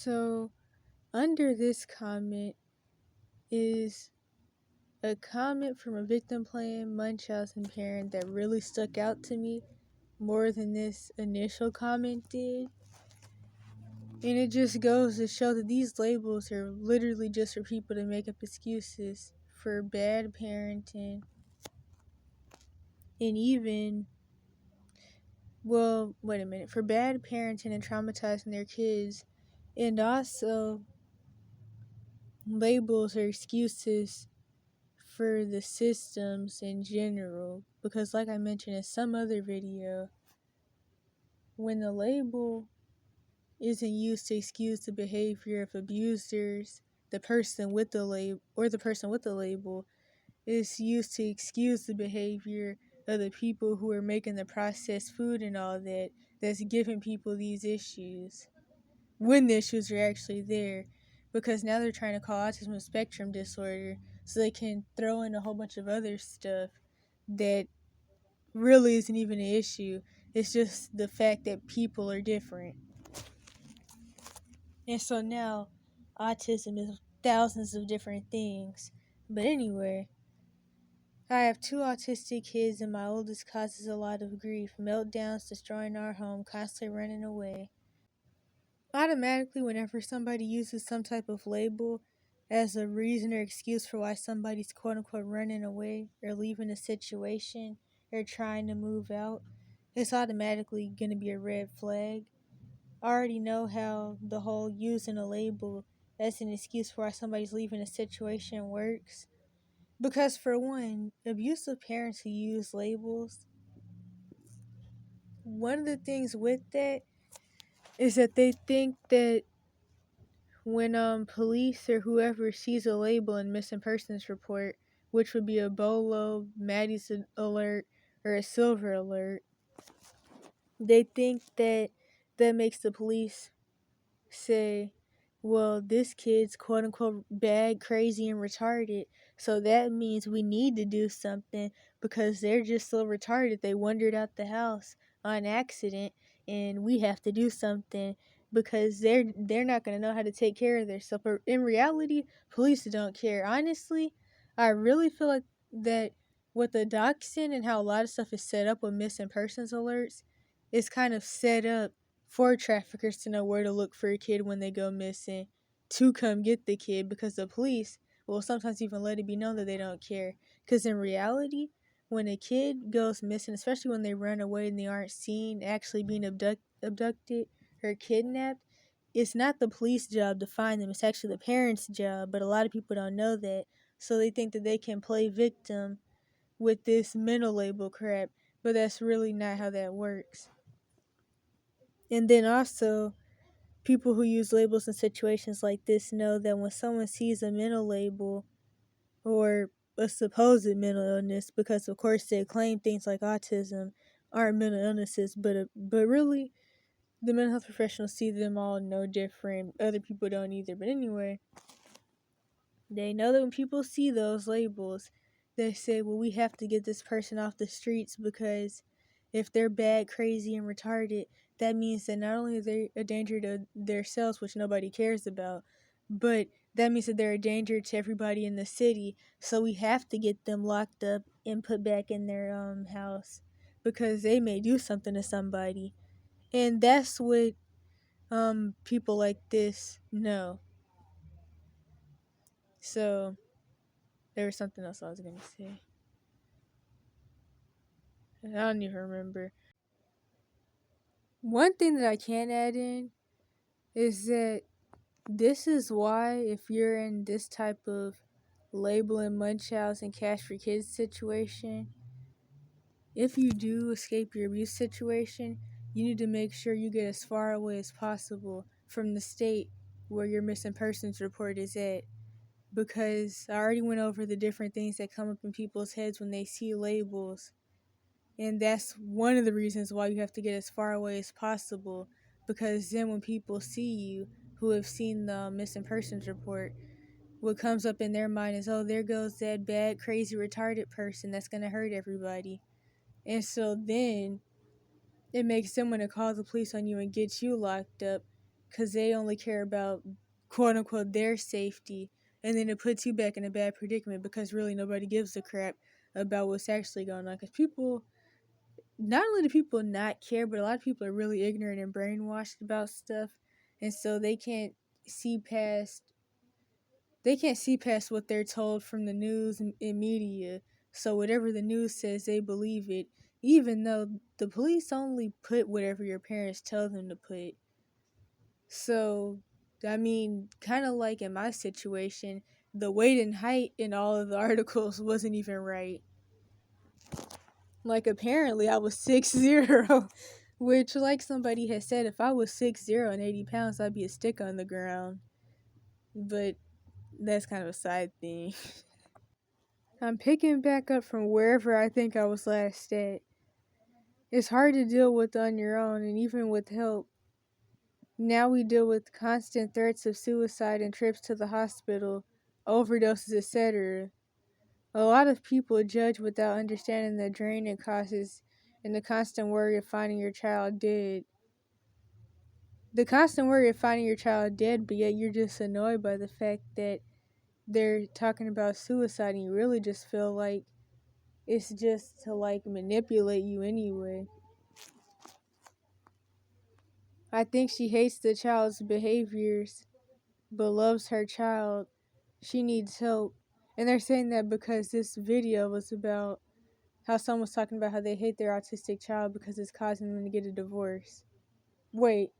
So, under this comment is a comment from a victim playing Munchausen parent that really stuck out to me more than this initial comment did. And it just goes to show that these labels are literally just for people to make up excuses for bad parenting and even, for bad parenting and traumatizing their kids. And also, labels are excuses for the systems in general. Because, like I mentioned in some other video, when the label isn't used to excuse the behavior of abusers, the person with the label is used to excuse the behavior of the people who are making the processed food and all that, that's giving people these issues when the issues are actually there. Because now they're trying to call autism spectrum disorder so they can throw in a whole bunch of other stuff that really isn't even an issue. It's just the fact that people are different. And so now autism is thousands of different things. But anyway, I have 2 autistic kids and my oldest causes a lot of grief, meltdowns, destroying our home, constantly running away. Automatically, whenever somebody uses some type of label as a reason or excuse for why somebody's quote unquote running away or leaving a situation or trying to move out, it's automatically going to be a red flag. I already know how the whole using a label as an excuse for why somebody's leaving a situation works. Because, for one, abusive parents who use labels, one of the things with that is that they think that when police or whoever sees a label in missing persons report, which would be a BOLO, Maddie's alert, or a silver alert, they think that that makes the police say, well, this kid's quote unquote bad, crazy, and retarded. So that means we need to do something because they're just so retarded. They wandered out the house on accident and we have to do something because they're not going to know how to take care of themselves. But in reality, police don't care. Honestly, I really feel like that with the doxing and how a lot of stuff is set up with missing persons alerts, it's kind of set up for traffickers to know where to look for a kid when they go missing, to come get the kid, because the police will sometimes even let it be known that they don't care. Because in reality, when a kid goes missing, especially when they run away and they aren't seen actually being abducted or kidnapped, it's not the police job to find them, it's actually the parents' job. But a lot of people don't know that, so they think that they can play victim with this mental label crap, but that's really not how that works. And then also, people who use labels in situations like this know that when someone sees a mental label or a supposed mental illness, because of course they claim things like autism aren't mental illnesses, but really the mental health professionals see them all no different. Other people don't either. But anyway, they know that when people see those labels, they say, well, we have to get this person off the streets because if they're bad, crazy, and retarded, that means that not only are they a danger to themselves, which nobody cares about, but that means that they're a danger to everybody in the city. So we have to get them locked up and put back in their house because they may do something to somebody. And that's what people like this know. So there was something else I was gonna say. I don't even remember. One thing that I can add in is that this is why, if you're in this type of labeling Munchausen and Cash for Kids situation, if you do escape your abuse situation, you need to make sure you get as far away as possible from the state where your missing persons report is at. Because I already went over the different things that come up in people's heads when they see labels. And that's one of the reasons why you have to get as far away as possible. Because then when people see you, who have seen the missing persons report, what comes up in their mind is, oh, there goes that bad, crazy, retarded person that's going to hurt everybody. And so then it makes them want to call the police on you and get you locked up because they only care about quote unquote their safety, and then it puts you back in a bad predicament because really nobody gives a crap about what's actually going on. Because people, not only do people not care, but a lot of people are really ignorant and brainwashed about stuff, and so they can't see past what they're told from the news and media. So whatever the news says, they believe it, even though the police only put whatever your parents tell them to put. So, I mean, kind of like in my situation, the weight and height in all of the articles wasn't even right. Like, apparently I was 6'0", which, like somebody had said, if I was 6'0" and 80 pounds, I'd be a stick on the ground. But that's kind of a side thing. I'm picking back up from wherever I think I was last at. It's hard to deal with on your own, and even with help. Now we deal with constant threats of suicide and trips to the hospital, overdoses, etc. A lot of people judge without understanding the drain it causes and the constant worry of finding your child dead. The constant worry of finding your child dead, but yet you're just annoyed by the fact that they're talking about suicide and you really just feel like it's just to like manipulate you anyway. I think she hates the child's behaviors but loves her child. She needs help. And they're saying that because this video was about how someone was talking about how they hate their autistic child because it's causing them to get a divorce. Wait,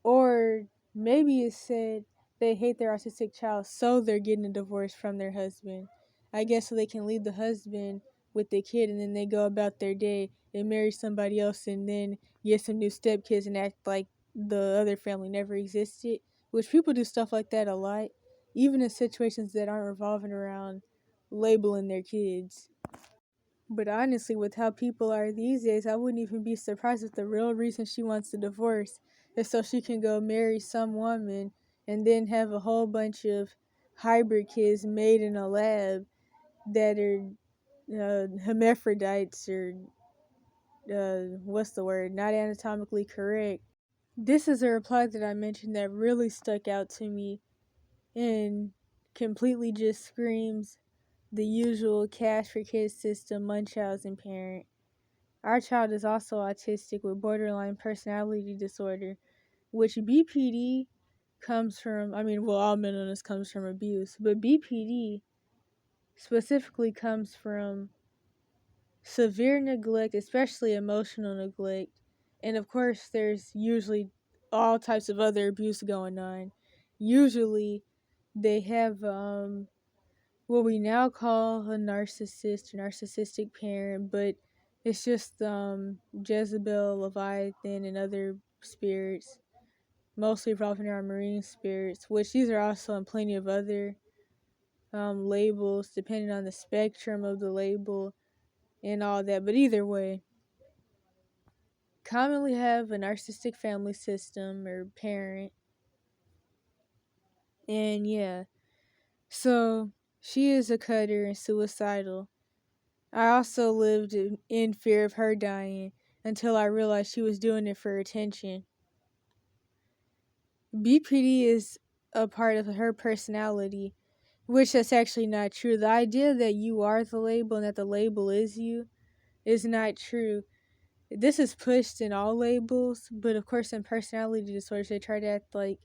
or maybe it said they hate their autistic child so they're getting a divorce from their husband. I guess so they can leave the husband with the kid and then they go about their day and marry somebody else and then get some new stepkids and act like the other family never existed. Which people do stuff like that a lot, even in situations that aren't revolving around labeling their kids. But honestly, with how people are these days, I wouldn't even be surprised if the real reason she wants the divorce is so she can go marry some woman and then have a whole bunch of hybrid kids made in a lab that are hermaphrodites or what's the word? Not anatomically correct. This is a reply that I mentioned that really stuck out to me and completely just screams the usual cash for kids system, Munchausen parent. Our child is also autistic with borderline personality disorder, which BPD comes from, all mental illness comes from abuse, but BPD specifically comes from severe neglect, especially emotional neglect. And of course, there's usually all types of other abuse going on. Usually, they have what we now call a narcissist or narcissistic parent, but it's just Jezebel, Leviathan, and other spirits, mostly revolving around marine spirits, which these are also in plenty of other labels, depending on the spectrum of the label and all that. But either way, commonly have a narcissistic family system or parent. And yeah, so she is a cutter and suicidal. I also lived in fear of her dying until I realized she was doing it for attention. BPD is a part of her personality, which that's actually not true. The idea that you are the label and that the label is you is not true. This is pushed in all labels, but of course in personality disorders they try to act like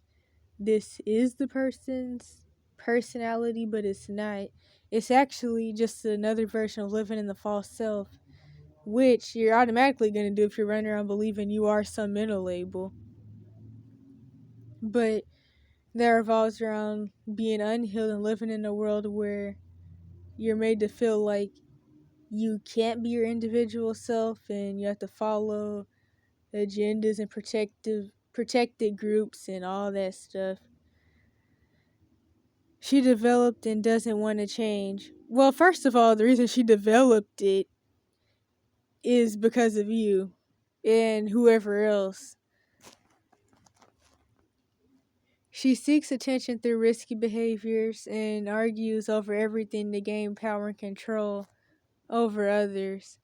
this is the person's personality, but it's not. It's actually just another version of living in the false self, which you're automatically going to do if you're running around believing you are some mental label. But that revolves around being unhealed and living in a world where you're made to feel like you can't be your individual self and you have to follow agendas and protected groups and all that stuff. She developed and doesn't want to change. Well, first of all, the reason she developed it is because of you and whoever else. She seeks attention through risky behaviors and argues over everything to gain power and control over others.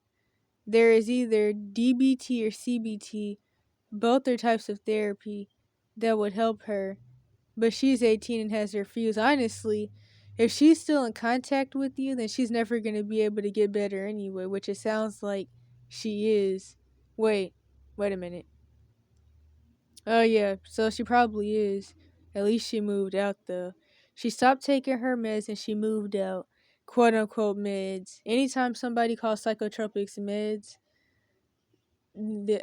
There is either DBT or CBT. Both are types of therapy. that would help her. But she's 18 and has refused. Honestly, if she's still in contact with you, then she's never going to be able to get better anyway, which it sounds like she is. Wait, wait a minute. Oh, yeah, so she probably is. At least she moved out, though. She stopped taking her meds and she moved out. Quote unquote meds. Anytime somebody calls psychotropics meds,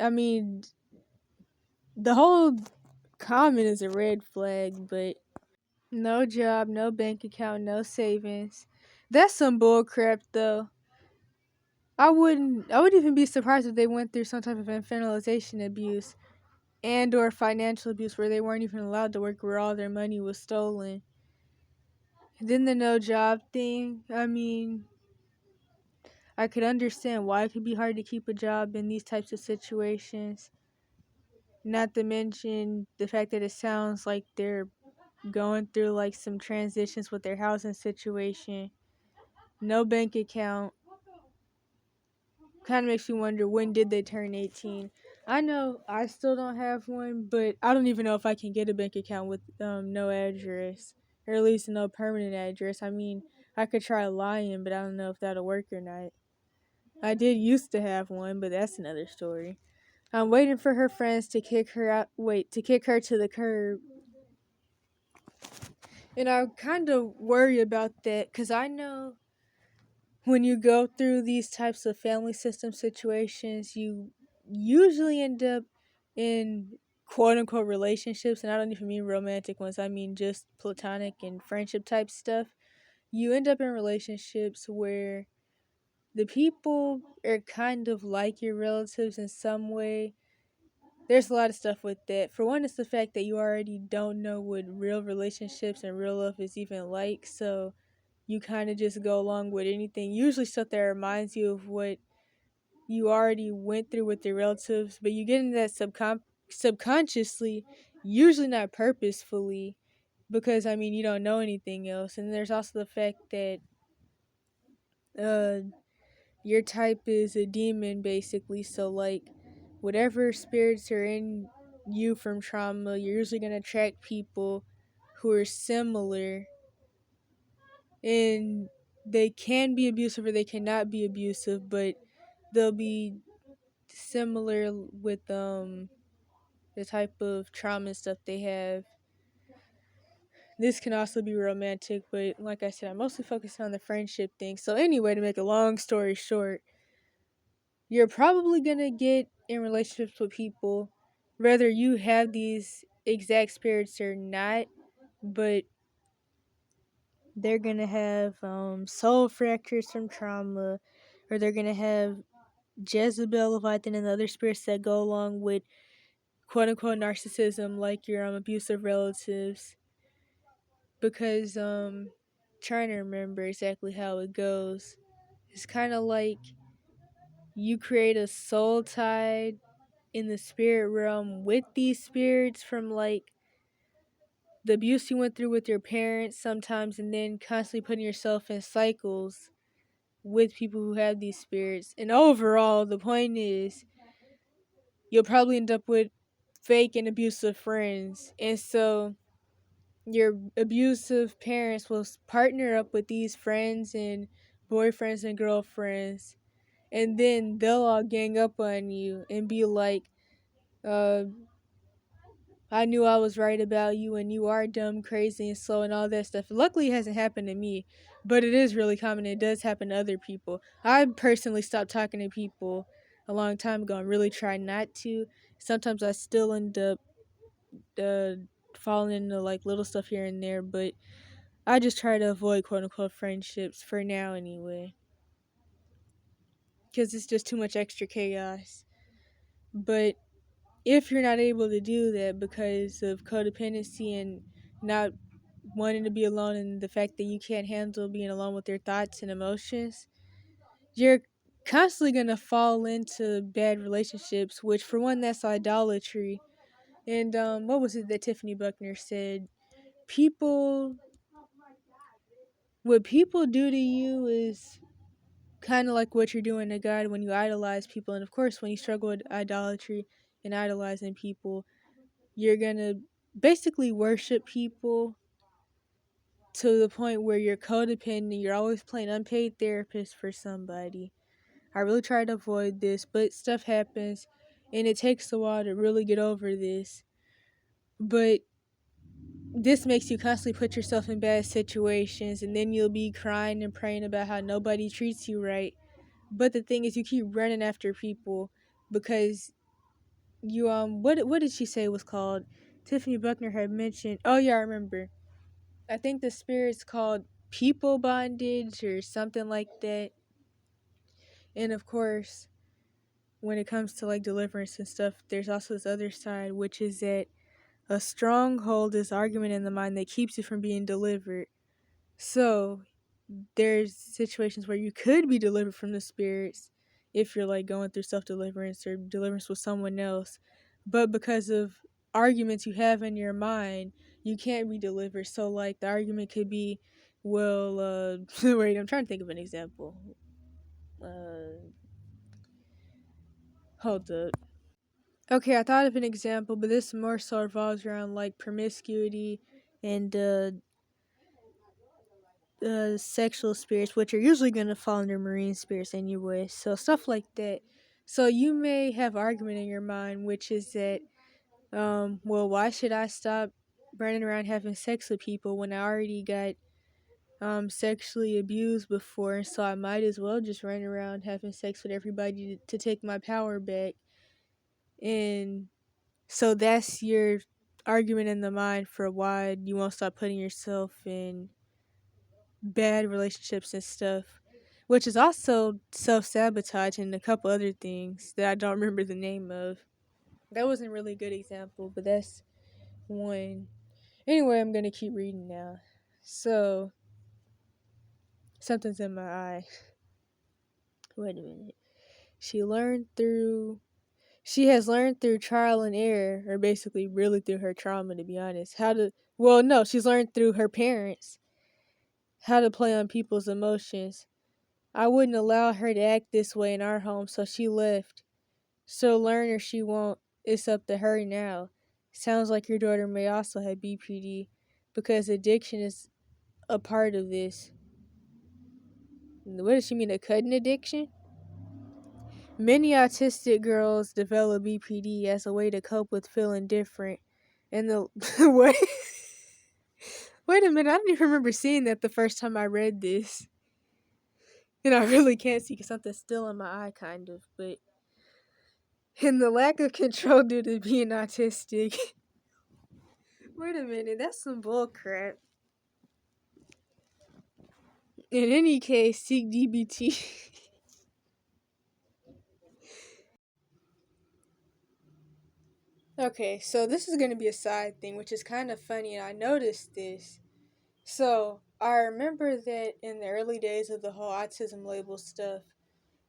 I mean, the whole comment is a red flag, but no job, no bank account, no savings. That's some bull crap, though. I wouldn't even be surprised if they went through some type of infantilization abuse and or financial abuse where they weren't even allowed to work, where all their money was stolen. Then the no job thing, I mean, I could understand why it could be hard to keep a job in these types of situations. Not to mention the fact that it sounds like they're going through like some transitions with their housing situation. No bank account. Kind of makes you wonder, when did they turn 18? I know I still don't have one, but I don't even know if I can get a bank account with no address, or at least no permanent address. I mean, I could try lying, but I don't know if that'll work or not. I did used to have one, but that's another story. I'm waiting for her friends to kick her out. Wait, to kick her to the curb. And I kind of worry about that because I know when you go through these types of family system situations, you usually end up in quote unquote relationships. And I don't even mean romantic ones, I mean just platonic and friendship type stuff. You end up in relationships where the people are kind of like your relatives in some way. There's a lot of stuff with that. For one, it's the fact that you already don't know what real relationships and real love is even like, so you kind of just go along with anything. Usually stuff that reminds you of what you already went through with your relatives, but you get into that subconsciously, usually not purposefully, because I mean you don't know anything else. And there's also the fact that uh your type is a demon basically, so like whatever spirits are in you from trauma, you're usually going to attract people who are similar, and they can be abusive or they cannot be abusive, but they'll be similar with the type of trauma and stuff they have. This can also be romantic, but like I said, I'm mostly focused on the friendship thing. So anyway, to make a long story short, you're probably gonna get in relationships with people, whether you have these exact spirits or not, but they're gonna have soul fractures from trauma, or they're gonna have Jezebel, Leviathan, and the other spirits that go along with quote unquote narcissism, like your abusive relatives. Because trying to remember exactly how it goes. It's kind of like you create a soul tie in the spirit realm with these spirits from like the abuse you went through with your parents sometimes, and then constantly putting yourself in cycles with people who have these spirits. And overall, the point is you'll probably end up with fake and abusive friends. And so your abusive parents will partner up with these friends and boyfriends and girlfriends, and then they'll all gang up on you and be like, uh, I knew I was right about you, and you are dumb, crazy, and slow, and all that stuff. Luckily, it hasn't happened to me, but it is really common. It does happen to other people. I personally stopped talking to people a long time ago and really try not to. Sometimes I still end up uh, falling into like little stuff here and there, but I just try to avoid quote unquote friendships for now anyway. Because it's just too much extra chaos. But if you're not able to do that because of codependency and not wanting to be alone, and the fact that you can't handle being alone with your thoughts and emotions, you're constantly going to fall into bad relationships, which for one, that's idolatry. And what was it that Tiffany Buckner said? People, what people do to you is kind of like what you're doing to God when you idolize people. And of course, when you struggle with idolatry and idolizing people, you're gonna basically worship people to the point where you're codependent. You're always playing unpaid therapist for somebody. I really try to avoid this, but stuff happens and it takes a while to really get over this. But this makes you constantly put yourself in bad situations, and then you'll be crying and praying about how nobody treats you right. But the thing is, you keep running after people because you what did she say it was called? Tiffany Buckner had mentioned. Oh yeah, I remember. I think the spirit's called people bondage or something like that. And of course, when it comes to like deliverance and stuff, there's also this other side, which is that a stronghold is argument in the mind that keeps you from being delivered. So there's situations where you could be delivered from the spirits if you're like going through self-deliverance or deliverance with someone else, but because of arguments you have in your mind, you can't be delivered. So like the argument could be, well, wait, I'm trying to think of an example. Hold up. Okay, I thought of an example, but this more so revolves around like promiscuity and sexual spirits, which are usually going to fall under marine spirits anyway. So stuff like that. So you may have argument in your mind, which is that, well, why should I stop running around having sex with people when I already got sexually abused before, and so I might as well just run around having sex with everybody to take my power back. And so that's your argument in the mind for why you won't stop putting yourself in bad relationships and stuff, which is also self-sabotage and a couple other things that I don't remember the name of. That wasn't really a good example, but that's one. Anyway, I'm gonna keep reading now. So, something's in my eye. Wait a minute. She learned through she has learned through trial and error, or basically really through her trauma, to be honest, how to, well, no, she's learned through her parents how to play on people's emotions. I wouldn't allow her to act this way in our home, so she left. She'll learn or she won't. It's up to her now. Sounds like your daughter may also have BPD, because addiction is a part of this. What does she mean, a cutting addiction? Many autistic girls develop BPD as a way to cope with feeling different. And the what? Wait a minute, I don't even remember seeing that the first time I read this. And I really can't see because something's still in my eye, kind of. But and the lack of control due to being autistic. Wait a minute, that's some bull crap. In any case, seek DBT. Okay, so this is going to be a side thing, which is kind of funny, and I noticed this. So, I remember that in the early days of the whole autism label stuff,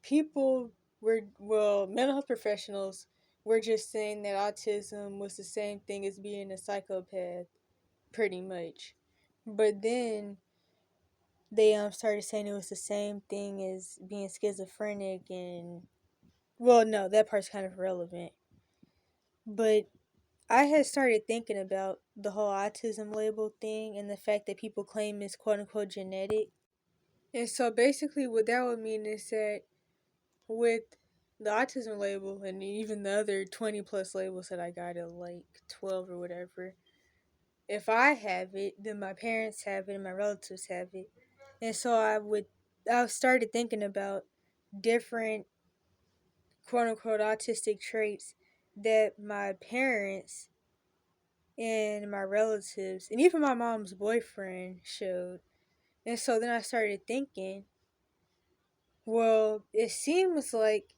people were, well, mental health professionals were just saying that autism was the same thing as being a psychopath, pretty much. But then they started saying it was the same thing as being schizophrenic, and, well, no, that part's kind of relevant. But I had started thinking about the whole autism label thing and the fact that people claim it's quote unquote genetic. And so basically, what that would mean is that with the autism label and even the other 20 plus labels that I got at like 12 or whatever, if I have it, then my parents have it and my relatives have it. And so I started thinking about different quote unquote autistic traits that my parents and my relatives and even my mom's boyfriend showed. And so then I started thinking, well, it seems like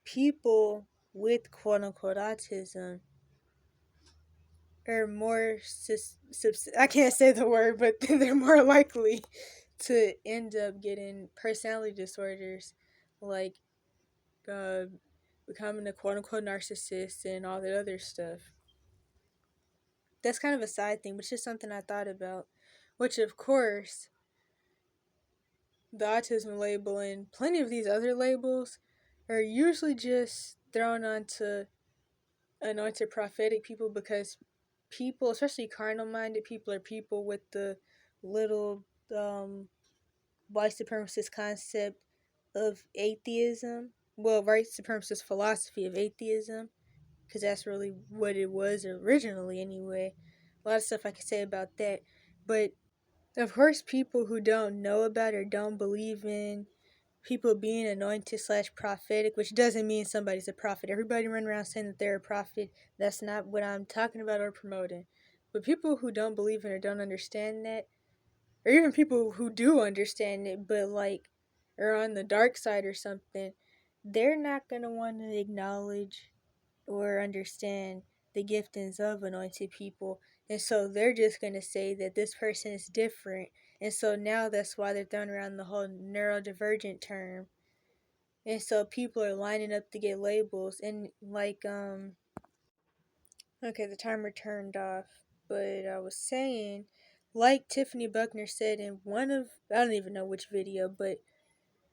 people with quote unquote autism are more I can't say the word, but they're more likely to end up getting personality disorders, like uh, becoming a quote unquote narcissist and all that other stuff. That's kind of a side thing, but it's just something I thought about. Which, of course, the autism label and plenty of these other labels are usually just thrown onto anointed prophetic people because people, especially carnal-minded people, or people with the little white supremacist concept of atheism. Well, white supremacist philosophy of atheism, because that's really what it was originally, anyway. A lot of stuff I could say about that, but of course, people who don't know about or don't believe in people being anointed / prophetic, which doesn't mean somebody's a prophet. Everybody run around saying that they're a prophet. That's not what I'm talking about or promoting. But people who don't believe in or don't understand that, or even people who do understand it but like are on the dark side or something, they're not gonna want to acknowledge or understand the giftings of anointed people. And so they're just going to say that this person is different. And so now that's why they're throwing around the whole neurodivergent term. And so people are lining up to get labels. And like, okay, the timer turned off. But I was saying, like Tiffany Buckner said in one of, I don't even know which video, but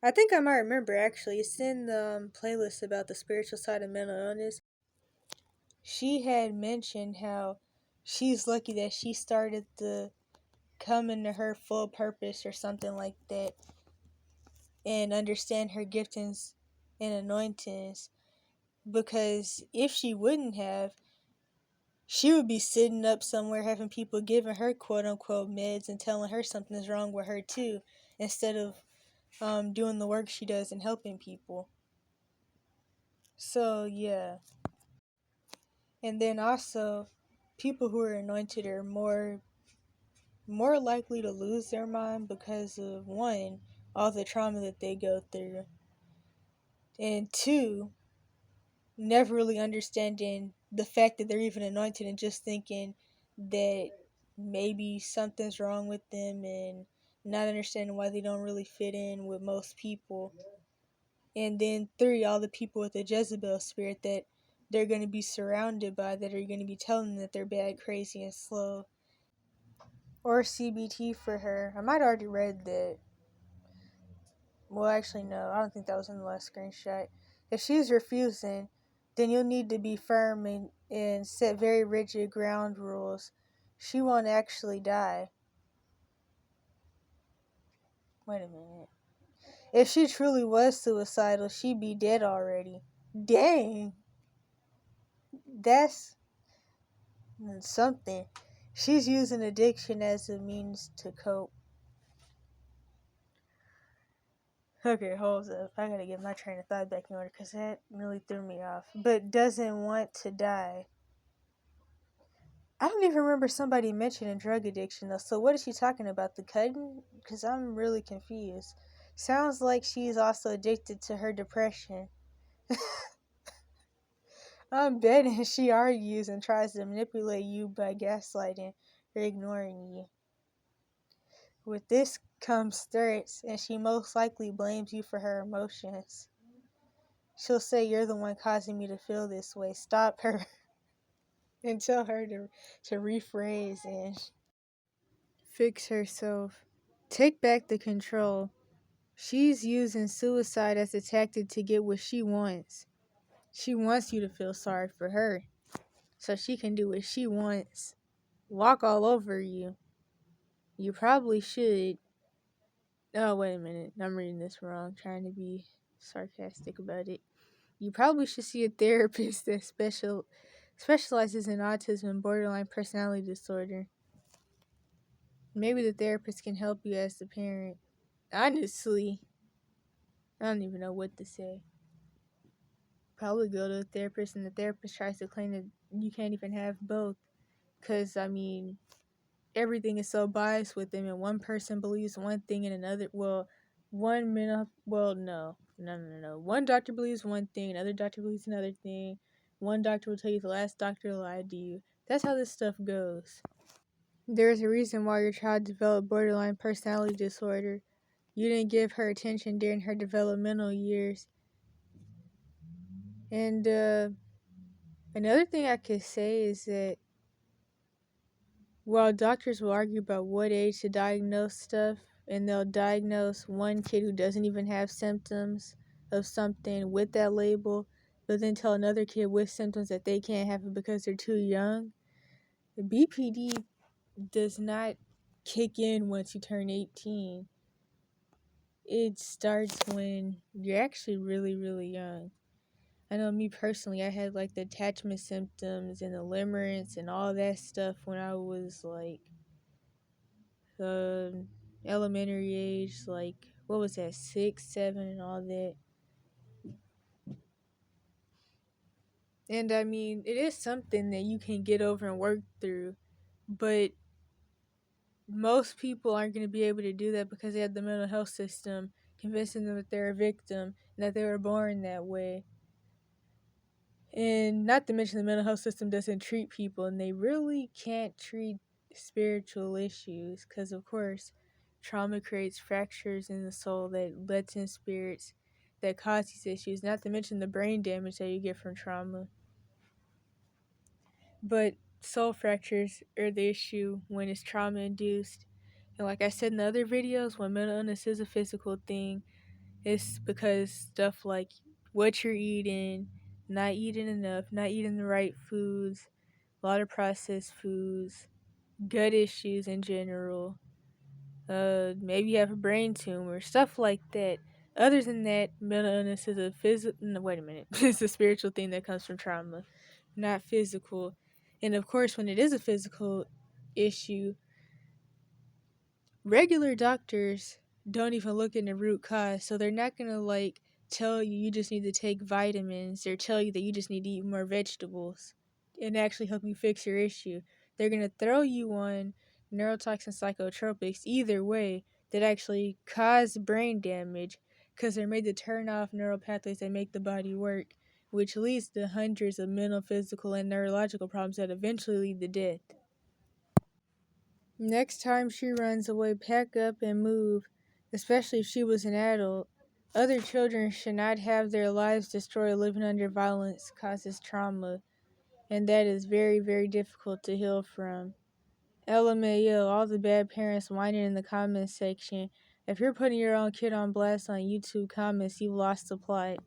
I think I might remember actually. It's in the playlist about the spiritual side of mental illness. She had mentioned how she's lucky that she started to come into her full purpose or something like that and understand her giftings and anointings, because if she wouldn't have, she would be sitting up somewhere having people giving her quote unquote meds and telling her something's wrong with her too, instead of doing the work she does and helping people. So yeah. And then also, people who are anointed are more likely to lose their mind because of, one, all the trauma that they go through, and two, never really understanding the fact that they're even anointed and just thinking that maybe something's wrong with them, and not understanding why they don't really fit in with most people. And then three, all the people with the Jezebel spirit that they're going to be surrounded by, that are going to be telling them that they're bad, crazy, and slow. Or CBT for her. I might have already read that. Well, actually, no. I don't think that was in the last screenshot. If she's refusing, then you'll need to be firm and set very rigid ground rules. She won't actually die. Wait a minute. If she truly was suicidal, she'd be dead already. Dang. That's something. She's using addiction as a means to cope. Okay, hold up. I gotta get my train of thought back in order because that really threw me off. But doesn't want to die. I don't even remember somebody mentioning drug addiction though. So what is she talking about? The cutting? Because I'm really confused. Sounds like she's also addicted to her depression. I'm betting she argues and tries to manipulate you by gaslighting or ignoring you. With this comes threats, and she most likely blames you for her emotions. She'll say you're the one causing me to feel this way. Stop her and tell her to rephrase and fix herself. Take back the control. She's using suicide as a tactic to get what she wants. She wants you to feel sorry for her so she can do what she wants. Walk all over you. You probably should. Oh, wait a minute. I'm reading this wrong. Trying to be sarcastic about it. You probably should see a therapist that specializes in autism and borderline personality disorder. Maybe the therapist can help you as the parent. Honestly, I don't even know what to say. Probably go to a therapist, and the therapist tries to claim that you can't even have both. Because, I mean, everything is so biased with them, and one person believes one thing and another, no. One doctor believes one thing, another doctor believes another thing. One doctor will tell you the last doctor lied to you. That's how this stuff goes. There's a reason why your child developed borderline personality disorder. You didn't give her attention during her developmental years. And another thing I could say is that while doctors will argue about what age to diagnose stuff, and they'll diagnose one kid who doesn't even have symptoms of something with that label, but then tell another kid with symptoms that they can't have it because they're too young, BPD does not kick in once you turn 18. It starts when you're actually really, really young. I know me personally, I had like the attachment symptoms and the limerence and all that stuff when I was like elementary age, like what was that, 6, 7, and all that. And I mean, it is something that you can get over and work through, but most people aren't going to be able to do that because they have the mental health system convincing them that they're a victim and that they were born that way. And not to mention the mental health system doesn't treat people, and they really can't treat spiritual issues because, of course, trauma creates fractures in the soul that lets in spirits that cause these issues, not to mention the brain damage that you get from trauma. But soul fractures are the issue when it's trauma induced. And like I said in the other videos, when mental illness is a physical thing, it's because stuff like what you're eating, not eating enough, not eating the right foods, a lot of processed foods, gut issues in general, maybe you have a brain tumor, stuff like that. Other than that, mental illness is a physical. No, wait a minute. It's a spiritual thing that comes from trauma, not physical. And of course, when it is a physical issue, regular doctors don't even look in the root cause, so they're not gonna like tell you you just need to take vitamins or tell you that you just need to eat more vegetables and actually help you fix your issue. They're gonna throw you on neurotoxin psychotropics either way that actually cause brain damage because they're made to turn off neural pathways that make the body work, which leads to hundreds of mental, physical, and neurological problems that eventually lead to death. Next time she runs away, pack up and move, especially if she was an adult. Other children should not have their lives destroyed living under violence causes trauma, and that is very, very difficult to heal from. LMAO, all the bad parents whining in the comments section. If you're putting your own kid on blast on YouTube comments, you've lost the plot.